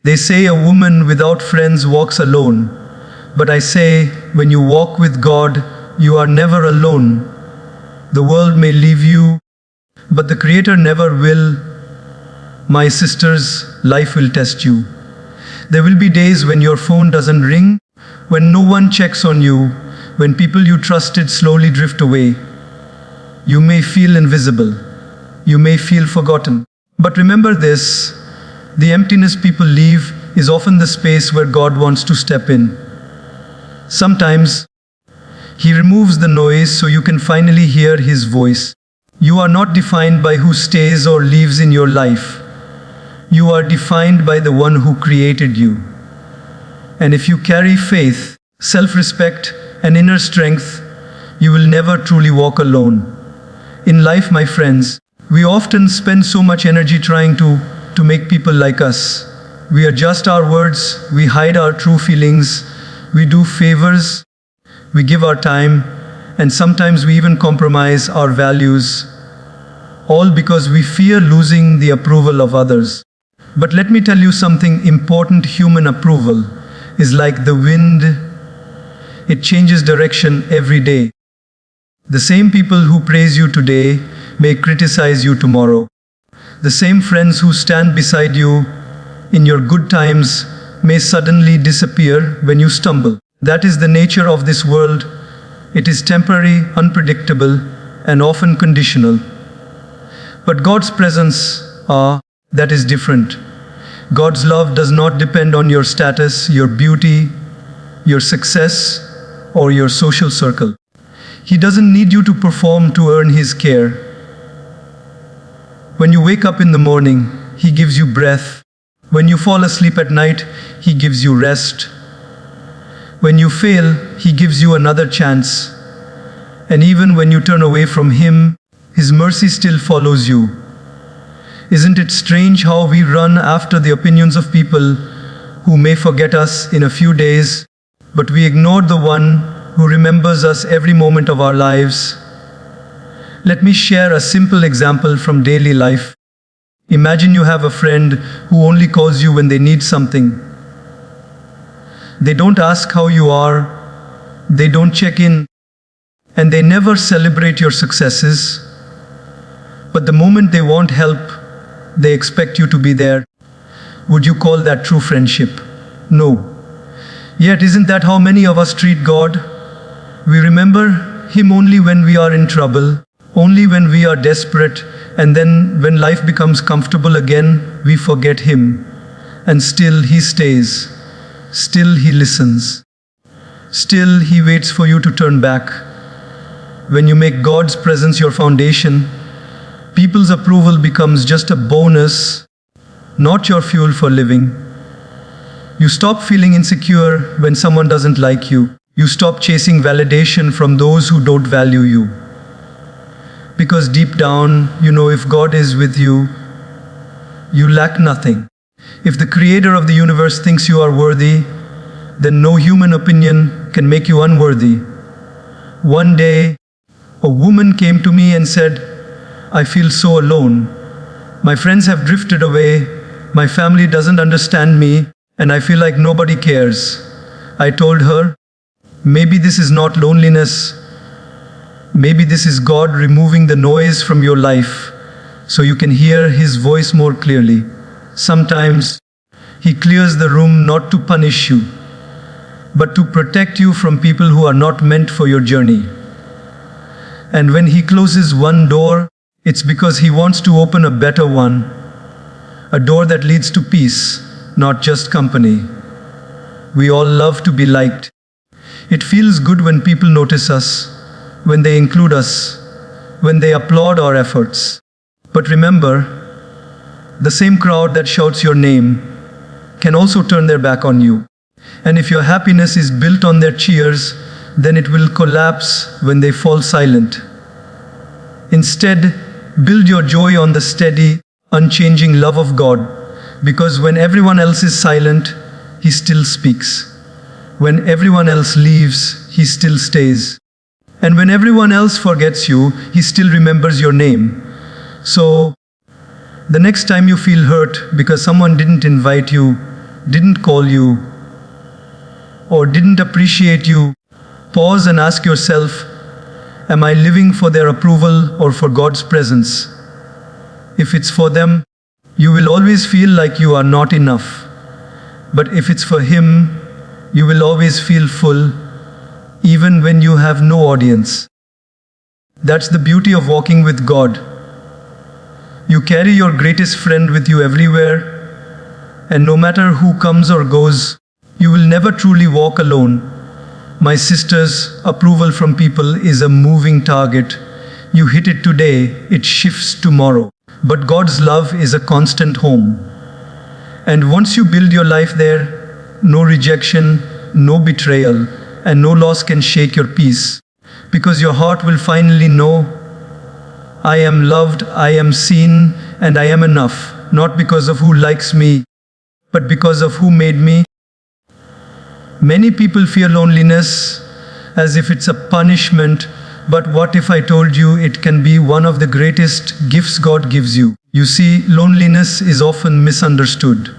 They say a woman without friends walks alone. But I say, when you walk with God, you are never alone. The world may leave you, but the Creator never will. My sisters, life will test you. There will be days when your phone doesn't ring, when no one checks on you, when people you trusted slowly drift away. You may feel invisible. You may feel forgotten. But remember this, the emptiness people leave is often the space where God wants to step in. Sometimes, He removes the noise so you can finally hear His voice. You are not defined by who stays or leaves in your life. You are defined by the one who created you. And if you carry faith, self-respect, and inner strength, you will never truly walk alone. In life, my friends, we often spend so much energy trying to make people like us. We adjust our words, we hide our true feelings, we do favors, we give our time, and sometimes we even compromise our values, all because we fear losing the approval of others. But let me tell you something important. Human approval is like the wind. It changes direction every day. The same people who praise you today may criticize you tomorrow. The same friends who stand beside you in your good times may suddenly disappear when you stumble. That is the nature of this world. It is temporary, unpredictable, and often conditional. But God's presence, that is different. God's love does not depend on your status, your beauty, your success, or your social circle. He doesn't need you to perform to earn His care. When you wake up in the morning, He gives you breath. When you fall asleep at night, He gives you rest. When you fail, He gives you another chance. And even when you turn away from Him, His mercy still follows you. Isn't it strange how we run after the opinions of people who may forget us in a few days, but we ignore the one who remembers us every moment of our lives? Let me share a simple example from daily life. Imagine you have a friend who only calls you when they need something. They don't ask how you are, they don't check in, and they never celebrate your successes. But the moment they want help, they expect you to be there. Would you call that true friendship? No. Yet isn't that how many of us treat God? We remember Him only when we are in trouble, only when we are desperate, and then when life becomes comfortable again, we forget Him. And still He stays. Still He listens. Still He waits for you to turn back. When you make God's presence your foundation, people's approval becomes just a bonus, not your fuel for living. You stop feeling insecure when someone doesn't like you. You stop chasing validation from those who don't value you. Because deep down, you know if God is with you, you lack nothing. If the Creator of the universe thinks you are worthy, then no human opinion can make you unworthy. One day, a woman came to me and said, "I feel so alone. My friends have drifted away, my family doesn't understand me, and I feel like nobody cares." I told her, maybe this is not loneliness. Maybe this is God removing the noise from your life so you can hear His voice more clearly. Sometimes He clears the room not to punish you, but to protect you from people who are not meant for your journey. And when He closes one door, it's because He wants to open a better one, a door that leads to peace, not just company. We all love to be liked. It feels good when people notice us, when they include us, when they applaud our efforts. But remember, the same crowd that shouts your name can also turn their back on you. And if your happiness is built on their cheers, then it will collapse when they fall silent. Instead, build your joy on the steady, unchanging love of God, because when everyone else is silent, He still speaks. When everyone else leaves, He still stays. And when everyone else forgets you, He still remembers your name. So, the next time you feel hurt because someone didn't invite you, didn't call you, or didn't appreciate you, pause and ask yourself, am I living for their approval or for God's presence? If it's for them, you will always feel like you are not enough. But if it's for Him, you will always feel full, even when you have no audience. That's the beauty of walking with God. You carry your greatest friend with you everywhere, and no matter who comes or goes, you will never truly walk alone. My sister's approval from people is a moving target. You hit it today, it shifts tomorrow. But God's love is a constant home. And once you build your life there, no rejection, no betrayal, and no loss can shake your peace. Because your heart will finally know, I am loved, I am seen, and I am enough, not because of who likes me, but because of who made me. Many people fear loneliness as if it's a punishment, but what if I told you it can be one of the greatest gifts God gives you? You see, loneliness is often misunderstood.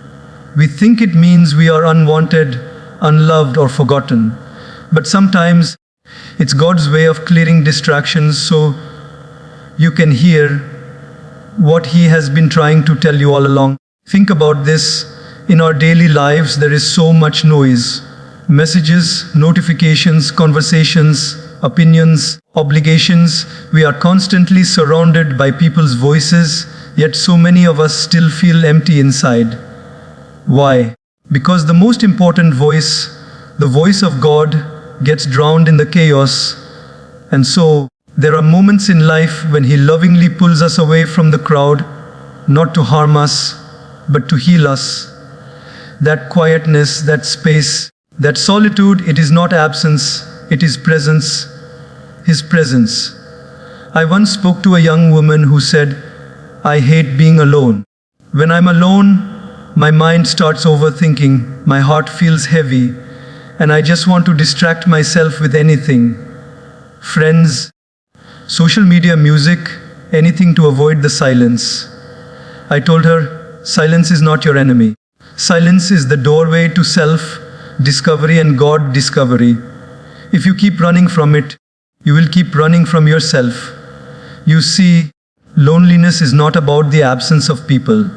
We think it means we are unwanted, unloved, or forgotten. But sometimes it's God's way of clearing distractions so you can hear what He has been trying to tell you all along. Think about this. In our daily lives, there is so much noise. Messages, notifications, conversations, opinions, obligations. We are constantly surrounded by people's voices, yet so many of us still feel empty inside. Why? Because the most important voice, the voice of God, gets drowned in the chaos. And so, there are moments in life when He lovingly pulls us away from the crowd, not to harm us, but to heal us. That quietness, that space, that solitude, it is not absence, it is presence, His presence. I once spoke to a young woman who said, I hate being alone. When I'm alone, my mind starts overthinking, my heart feels heavy, and I just want to distract myself with anything. Friends, social media, music, anything to avoid the silence. I told her, silence is not your enemy. Silence is the doorway to self-discovery and God-discovery. If you keep running from it, you will keep running from yourself. You see, loneliness is not about the absence of people.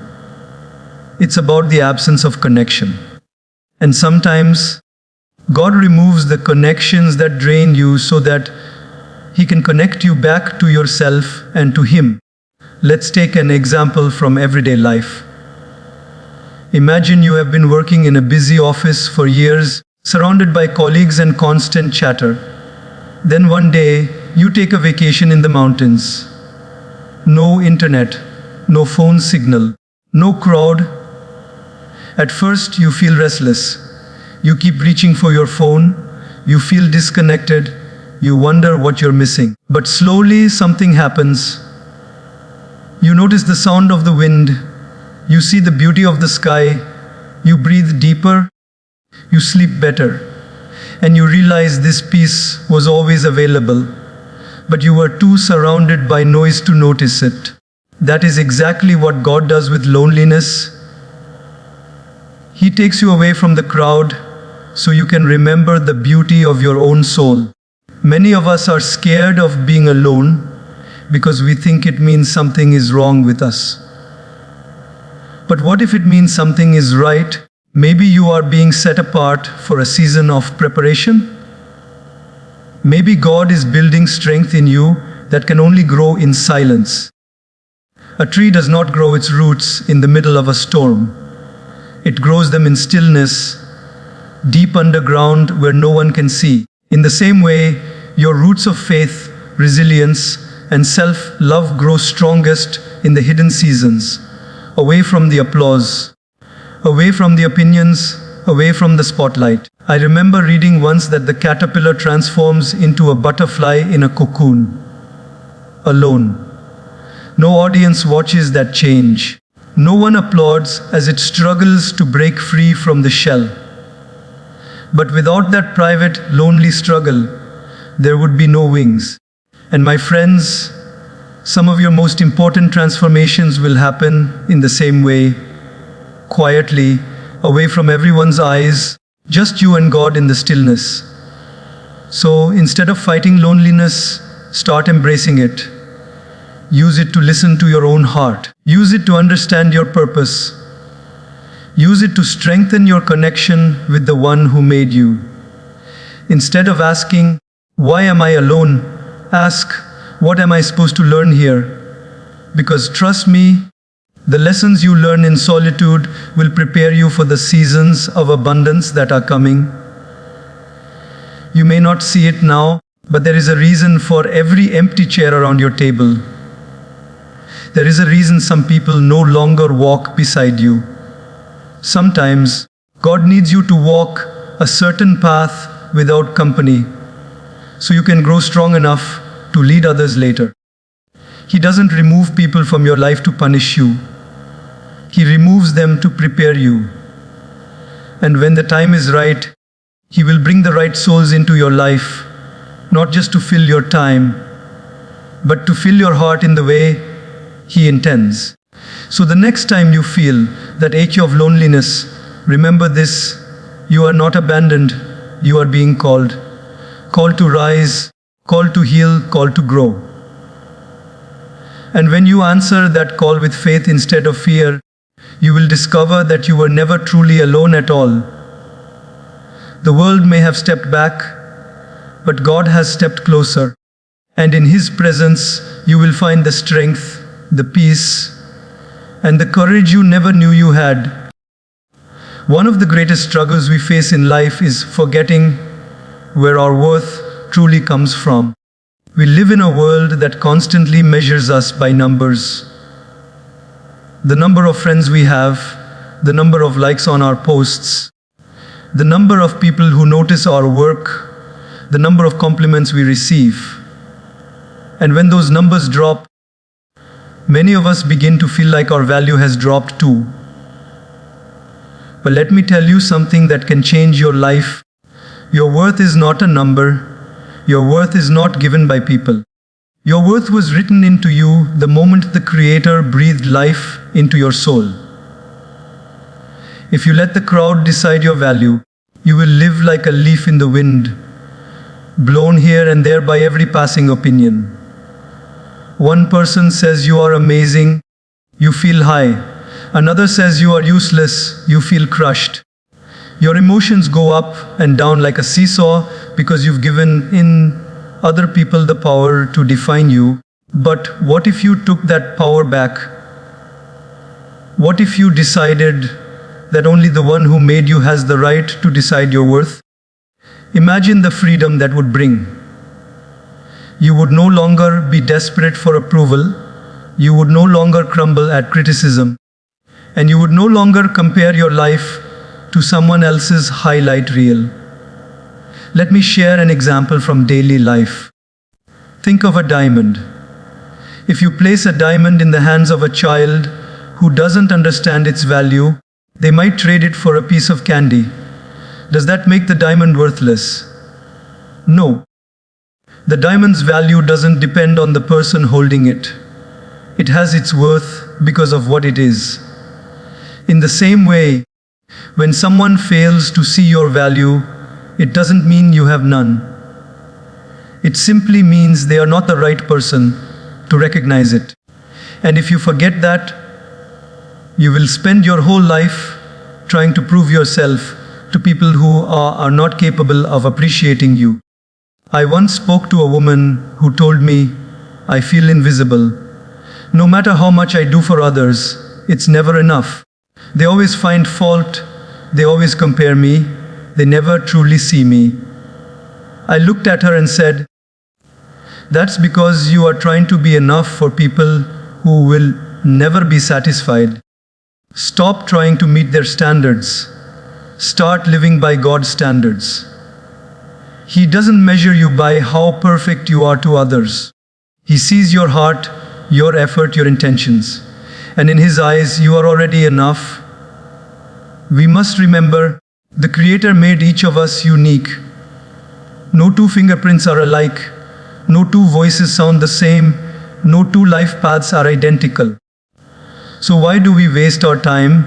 It's about the absence of connection. And sometimes, God removes the connections that drain you so that He can connect you back to yourself and to Him. Let's take an example from everyday life. Imagine you have been working in a busy office for years, surrounded by colleagues and constant chatter. Then one day, you take a vacation in the mountains. No internet, no phone signal, no crowd. At first, you feel restless. You keep reaching for your phone. You feel disconnected. You wonder what you're missing. But slowly, something happens. You notice the sound of the wind. You see the beauty of the sky. You breathe deeper. You sleep better. And you realize this peace was always available, but you were too surrounded by noise to notice it. That is exactly what God does with loneliness. He takes you away from the crowd so you can remember the beauty of your own soul. Many of us are scared of being alone because we think it means something is wrong with us. But what if it means something is right? Maybe you are being set apart for a season of preparation. Maybe God is building strength in you that can only grow in silence. A tree does not grow its roots in the middle of a storm. It grows them in stillness, deep underground where no one can see. In the same way, your roots of faith, resilience, and self-love grow strongest in the hidden seasons, away from the applause, away from the opinions, away from the spotlight. I remember reading once that the caterpillar transforms into a butterfly in a cocoon, alone. No audience watches that change. No one applauds as it struggles to break free from the shell. But without that private, lonely struggle, there would be no wings. And my friends, some of your most important transformations will happen in the same way, quietly, away from everyone's eyes, just you and God in the stillness. So instead of fighting loneliness, start embracing it. Use it to listen to your own heart. Use it to understand your purpose. Use it to strengthen your connection with the one who made you. Instead of asking, "Why am I alone?" ask, "What am I supposed to learn here?" Because trust me, the lessons you learn in solitude will prepare you for the seasons of abundance that are coming. You may not see it now, but there is a reason for every empty chair around your table. There is a reason some people no longer walk beside you. Sometimes, God needs you to walk a certain path without company, so you can grow strong enough to lead others later. He doesn't remove people from your life to punish you. He removes them to prepare you. And when the time is right, He will bring the right souls into your life, not just to fill your time, but to fill your heart in the way He intends. So the next time you feel that ache of loneliness, remember this: you are not abandoned, you are being called. Called to rise, called to heal, called to grow. And when you answer that call with faith instead of fear, you will discover that you were never truly alone at all. The world may have stepped back, but God has stepped closer. And in His presence, you will find the strength, the peace, and the courage you never knew you had. One of the greatest struggles we face in life is forgetting where our worth truly comes from. We live in a world that constantly measures us by numbers. The number of friends we have, the number of likes on our posts, the number of people who notice our work, the number of compliments we receive. And when those numbers drop, many of us begin to feel like our value has dropped too. But let me tell you something that can change your life. Your worth is not a number. Your worth is not given by people. Your worth was written into you the moment the Creator breathed life into your soul. If you let the crowd decide your value, you will live like a leaf in the wind, blown here and there by every passing opinion. One person says you are amazing, you feel high. Another says you are useless, you feel crushed. Your emotions go up and down like a seesaw because you've given in other people the power to define you. But what if you took that power back? What if you decided that only the one who made you has the right to decide your worth? Imagine the freedom that would bring. You would no longer be desperate for approval. You would no longer crumble at criticism. And you would no longer compare your life to someone else's highlight reel. Let me share an example from daily life. Think of a diamond. If you place a diamond in the hands of a child who doesn't understand its value, they might trade it for a piece of candy. Does that make the diamond worthless? No. The diamond's value doesn't depend on the person holding it. It has its worth because of what it is. In the same way, when someone fails to see your value, it doesn't mean you have none. It simply means they are not the right person to recognize it. And if you forget that, you will spend your whole life trying to prove yourself to people who are not capable of appreciating you. I once spoke to a woman who told me, "I feel invisible. No matter how much I do for others, it's never enough. They always find fault, they always compare me, they never truly see me." I looked at her and said, "That's because you are trying to be enough for people who will never be satisfied. Stop trying to meet their standards. Start living by God's standards. He doesn't measure you by how perfect you are to others. He sees your heart, your effort, your intentions. And in His eyes, you are already enough." We must remember, the Creator made each of us unique. No two fingerprints are alike. No two voices sound the same. No two life paths are identical. So why do we waste our time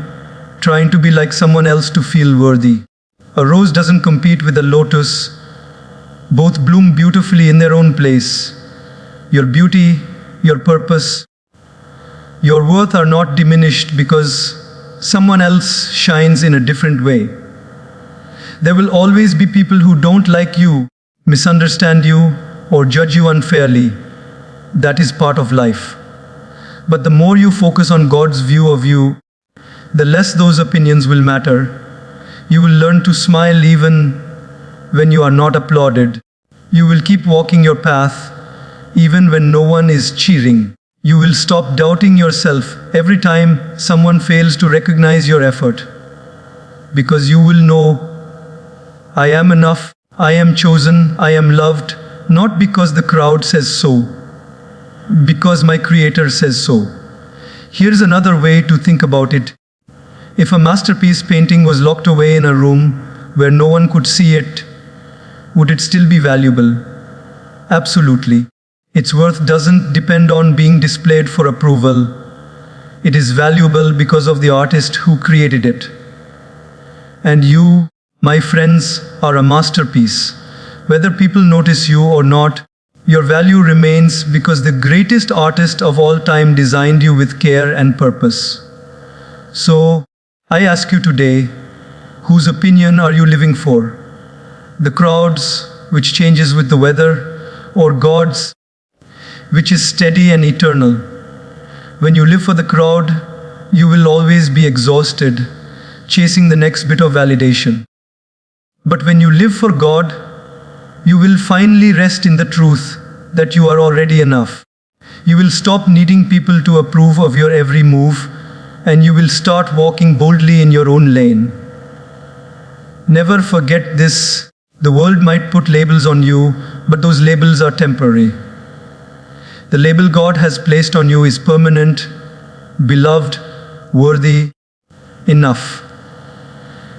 trying to be like someone else to feel worthy. A rose doesn't compete with a lotus. Both bloom beautifully in their own place. Your beauty, your purpose, your worth are not diminished because someone else shines in a different way. There will always be people who don't like you, misunderstand you, or judge you unfairly. That is part of life. But the more you focus on God's view of you, the less those opinions will matter. You will learn to smile even when you are not applauded. You will keep walking your path even when no one is cheering. You will stop doubting yourself every time someone fails to recognize your effort. Because you will know, I am enough, I am chosen, I am loved, not because the crowd says so, because my Creator says so. Here's another way to think about it. If a masterpiece painting was locked away in a room where no one could see it, would it still be valuable? Absolutely. Its worth doesn't depend on being displayed for approval. It is valuable because of the artist who created it. And you, my friends, are a masterpiece. Whether people notice you or not, your value remains because the greatest artist of all time designed you with care and purpose. So, I ask you today, whose opinion are you living for? The crowd's, which changes with the weather, or God's, which is steady and eternal? When you live for the crowd, you will always be exhausted, chasing the next bit of validation. But when you live for God, you will finally rest in the truth that you are already enough. You will stop needing people to approve of your every move, and you will start walking boldly in your own lane. Never forget this. The world might put labels on you, but those labels are temporary. The label God has placed on you is permanent, beloved, worthy, enough.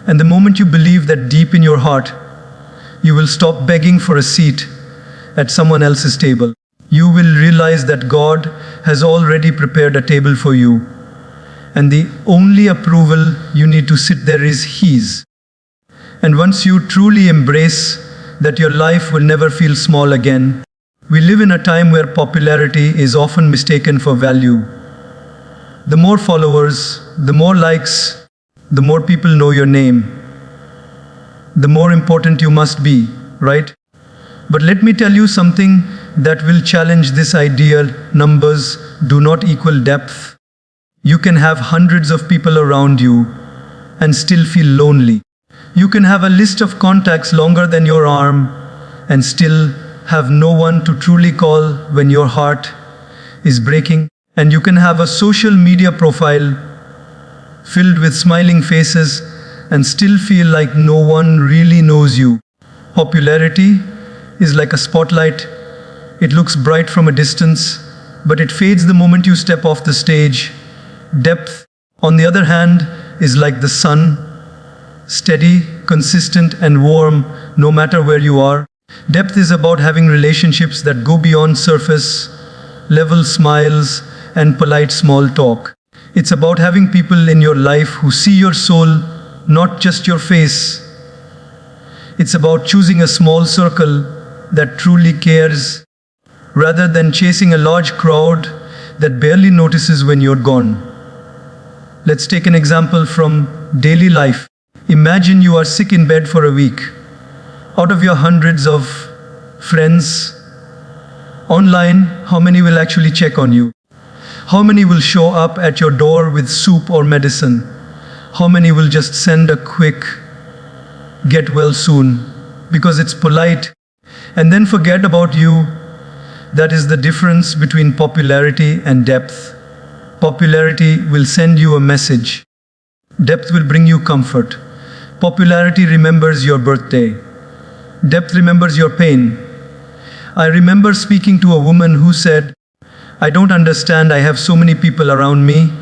And the moment you believe that deep in your heart, you will stop begging for a seat at someone else's table. You will realize that God has already prepared a table for you, and the only approval you need to sit there is His. And once you truly embrace that your life will never feel small again, we live in a time where popularity is often mistaken for value. The more followers, the more likes, the more people know your name, the more important you must be, right? But let me tell you something that will challenge this idea. Numbers do not equal depth. You can have hundreds of people around you and still feel lonely. You can have a list of contacts longer than your arm and still have no one to truly call when your heart is breaking. And you can have a social media profile filled with smiling faces and still feel like no one really knows you. Popularity is like a spotlight. It looks bright from a distance, but it fades the moment you step off the stage. Depth, on the other hand, is like the sun, steady, consistent, and warm no matter where you are. Depth is about having relationships that go beyond surface level smiles and polite small talk. It's about having people in your life who see your soul, not just your face. It's about choosing a small circle that truly cares, rather than chasing a large crowd that barely notices when you're gone. Let's take an example from daily life. Imagine you are sick in bed for a week. Out of your hundreds of friends online, how many will actually check on you? How many will show up at your door with soup or medicine? How many will just send a quick "get well soon" because it's polite and then forget about you? That is the difference between popularity and depth. Popularity will send you a message. Depth will bring you comfort. Popularity remembers your birthday. Depth remembers your pain. I remember speaking to a woman who said, "I don't understand, I have so many people around me,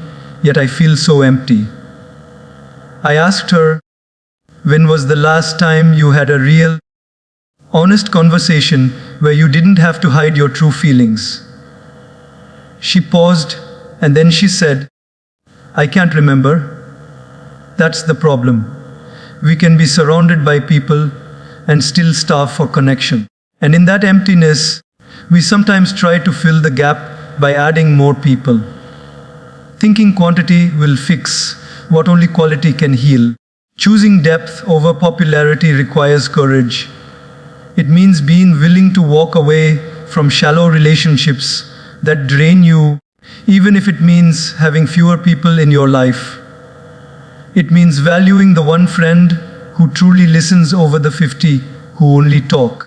yet I feel so empty." I asked her, when was the last time you had a real, honest conversation where you didn't have to hide your true feelings? She paused and then she said, "I can't remember." That's the problem. We can be surrounded by people and still starve for connection. And in that emptiness, we sometimes try to fill the gap by adding more people, thinking quantity will fix what only quality can heal. Choosing depth over popularity requires courage. It means being willing to walk away from shallow relationships that drain you, even if it means having fewer people in your life. It means valuing the one friend who truly listens over the 50 who only talk.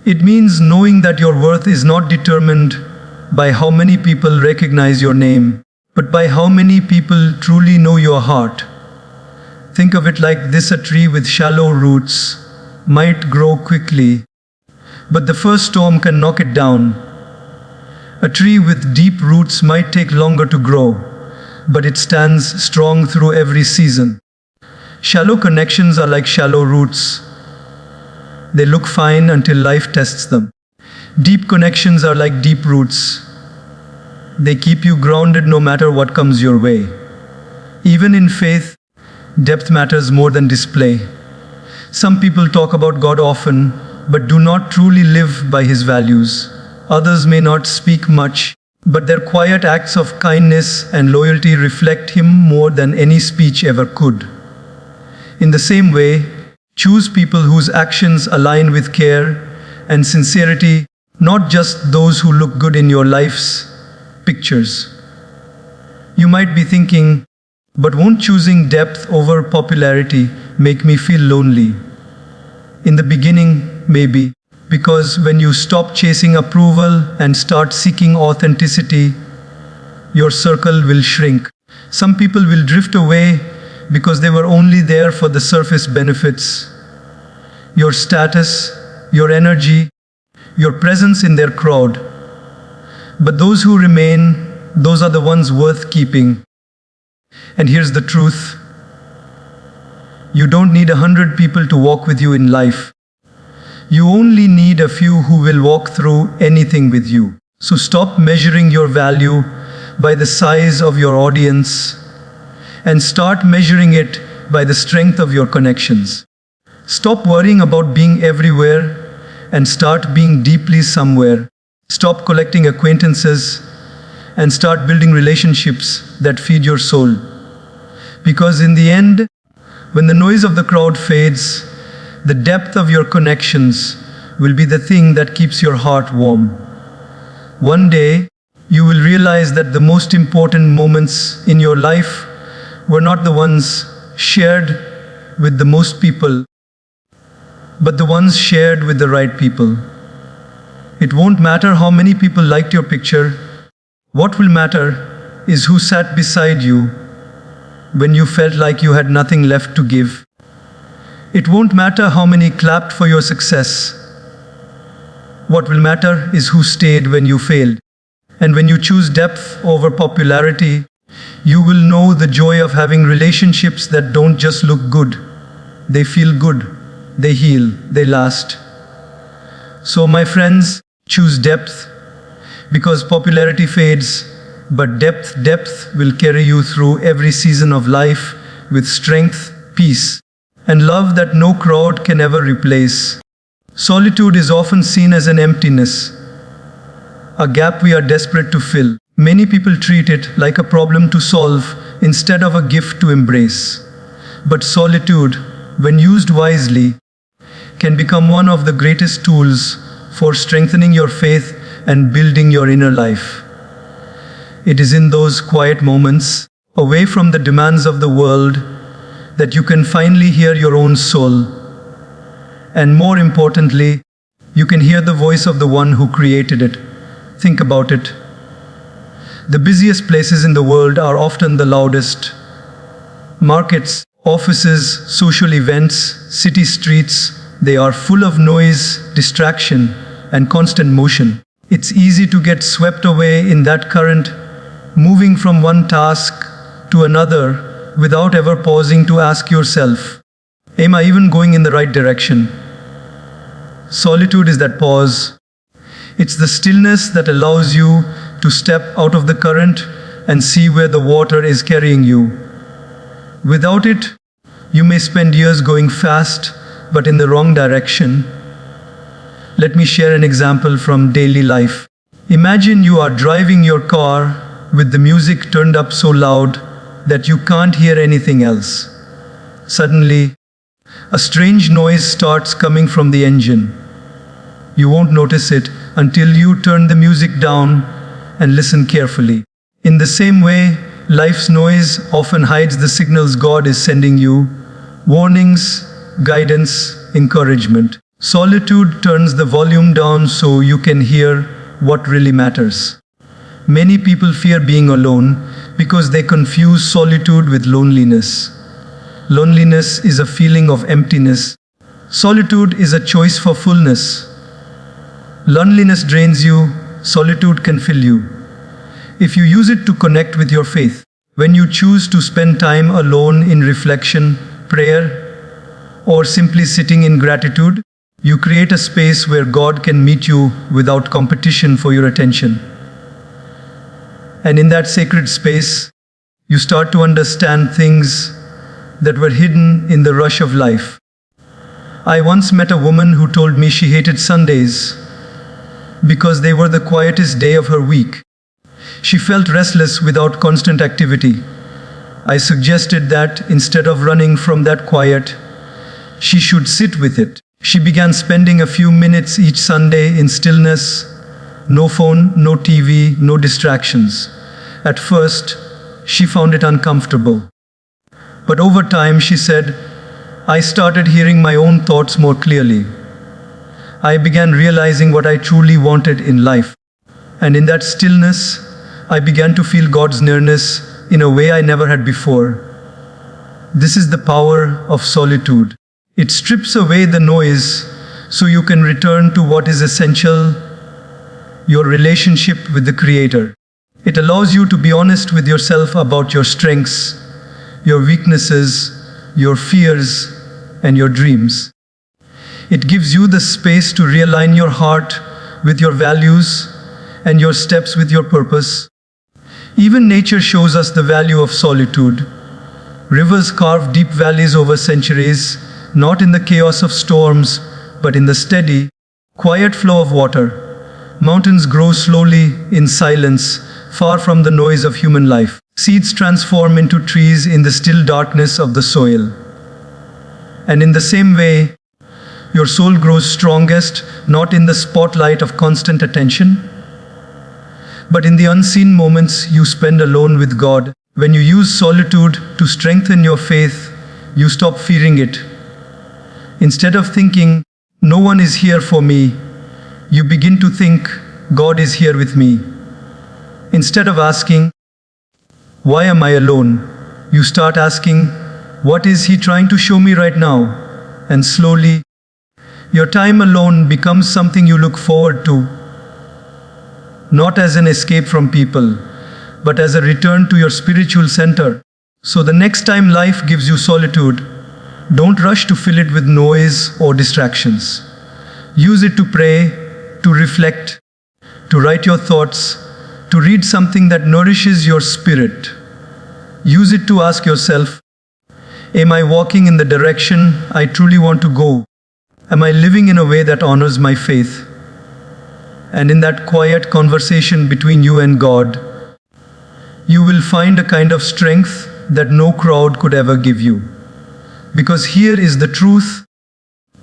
It means knowing that your worth is not determined by how many people recognize your name, but by how many people truly know your heart. Think of it like this: a tree with shallow roots might grow quickly, but the first storm can knock it down. A tree with deep roots might take longer to grow, but it stands strong through every season. Shallow connections are like shallow roots. They look fine until life tests them. Deep connections are like deep roots. They keep you grounded no matter what comes your way. Even in faith, depth matters more than display. Some people talk about God often, but do not truly live by His values. Others may not speak much, but their quiet acts of kindness and loyalty reflect Him more than any speech ever could. In the same way, choose people whose actions align with care and sincerity, not just those who look good in your life's pictures. You might be thinking, but won't choosing depth over popularity make me feel lonely? In the beginning, maybe, because when you stop chasing approval and start seeking authenticity, your circle will shrink. Some people will drift away because they were only there for the surface benefits. Your status, your energy, your presence in their crowd. But those who remain, those are the ones worth keeping. And here's the truth. You don't need 100 people to walk with you in life. You only need a few who will walk through anything with you. So stop measuring your value by the size of your audience and start measuring it by the strength of your connections. Stop worrying about being everywhere and start being deeply somewhere. Stop collecting acquaintances and start building relationships that feed your soul. Because in the end, when the noise of the crowd fades, the depth of your connections will be the thing that keeps your heart warm. One day, you will realize that the most important moments in your life were not the ones shared with the most people, but the ones shared with the right people. It won't matter how many people liked your picture. What will matter is who sat beside you when you felt like you had nothing left to give. It won't matter how many clapped for your success. What will matter is who stayed when you failed. And when you choose depth over popularity, you will know the joy of having relationships that don't just look good. They feel good, they heal, they last. So my friends, choose depth, because popularity fades, but depth will carry you through every season of life with strength, peace, and love that no crowd can ever replace. Solitude is often seen as an emptiness, a gap we are desperate to fill. Many people treat it like a problem to solve instead of a gift to embrace. But solitude, when used wisely, can become one of the greatest tools for strengthening your faith and building your inner life. It is in those quiet moments, away from the demands of the world, that you can finally hear your own soul. And more importantly, you can hear the voice of the one who created it. Think about it. The busiest places in the world are often the loudest. Markets, offices, social events, city streets, they are full of noise, distraction, and constant motion. It's easy to get swept away in that current, moving from one task to another without ever pausing to ask yourself, am I even going in the right direction? Solitude is that pause. It's the stillness that allows you to step out of the current and see where the water is carrying you. Without it, you may spend years going fast, but in the wrong direction. Let me share an example from daily life. Imagine you are driving your car with the music turned up so loud that you can't hear anything else. Suddenly, a strange noise starts coming from the engine. You won't notice it until you turn the music down and listen carefully. In the same way, life's noise often hides the signals God is sending you: warnings, guidance, encouragement. Solitude turns the volume down so you can hear what really matters. Many people fear being alone because they confuse solitude with loneliness. Loneliness is a feeling of emptiness. Solitude is a choice for fullness. Loneliness drains you, solitude can fill you. If you use it to connect with your faith, when you choose to spend time alone in reflection, prayer, or simply sitting in gratitude, you create a space where God can meet you without competition for your attention. And in that sacred space, you start to understand things that were hidden in the rush of life. I once met a woman who told me she hated Sundays because they were the quietest day of her week. She felt restless without constant activity. I suggested that instead of running from that quiet, she should sit with it. She began spending a few minutes each Sunday in stillness, no phone, no TV, no distractions. At first, she found it uncomfortable. But over time, she said, I started hearing my own thoughts more clearly. I began realizing what I truly wanted in life. And in that stillness, I began to feel God's nearness in a way I never had before. This is the power of solitude. It strips away the noise so you can return to what is essential: your relationship with the Creator. It allows you to be honest with yourself about your strengths, your weaknesses, your fears, and your dreams. It gives you the space to realign your heart with your values and your steps with your purpose. Even nature shows us the value of solitude. Rivers carve deep valleys over centuries, not in the chaos of storms, but in the steady, quiet flow of water. Mountains grow slowly in silence, far from the noise of human life. Seeds transform into trees in the still darkness of the soil. And in the same way, your soul grows strongest not in the spotlight of constant attention, but in the unseen moments you spend alone with God. When you use solitude to strengthen your faith, you stop fearing it. Instead of thinking, no one is here for me, you begin to think, God is here with me. Instead of asking, why am I alone? You start asking, what is He trying to show me right now? And slowly, your time alone becomes something you look forward to, not as an escape from people, but as a return to your spiritual center. So the next time life gives you solitude, don't rush to fill it with noise or distractions. Use it to pray, to reflect, to write your thoughts, to read something that nourishes your spirit. Use it to ask yourself, am I walking in the direction I truly want to go? Am I living in a way that honors my faith? And in that quiet conversation between you and God, you will find a kind of strength that no crowd could ever give you. Because here is the truth: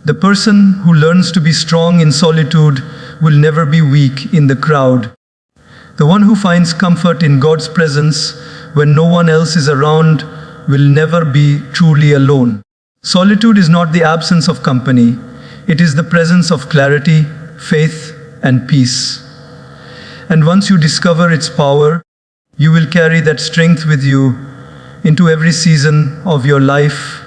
the person who learns to be strong in solitude will never be weak in the crowd. The one who finds comfort in God's presence when no one else is around will never be truly alone. Solitude is not the absence of company, it is the presence of clarity, faith, and peace. And once you discover its power, you will carry that strength with you into every season of your life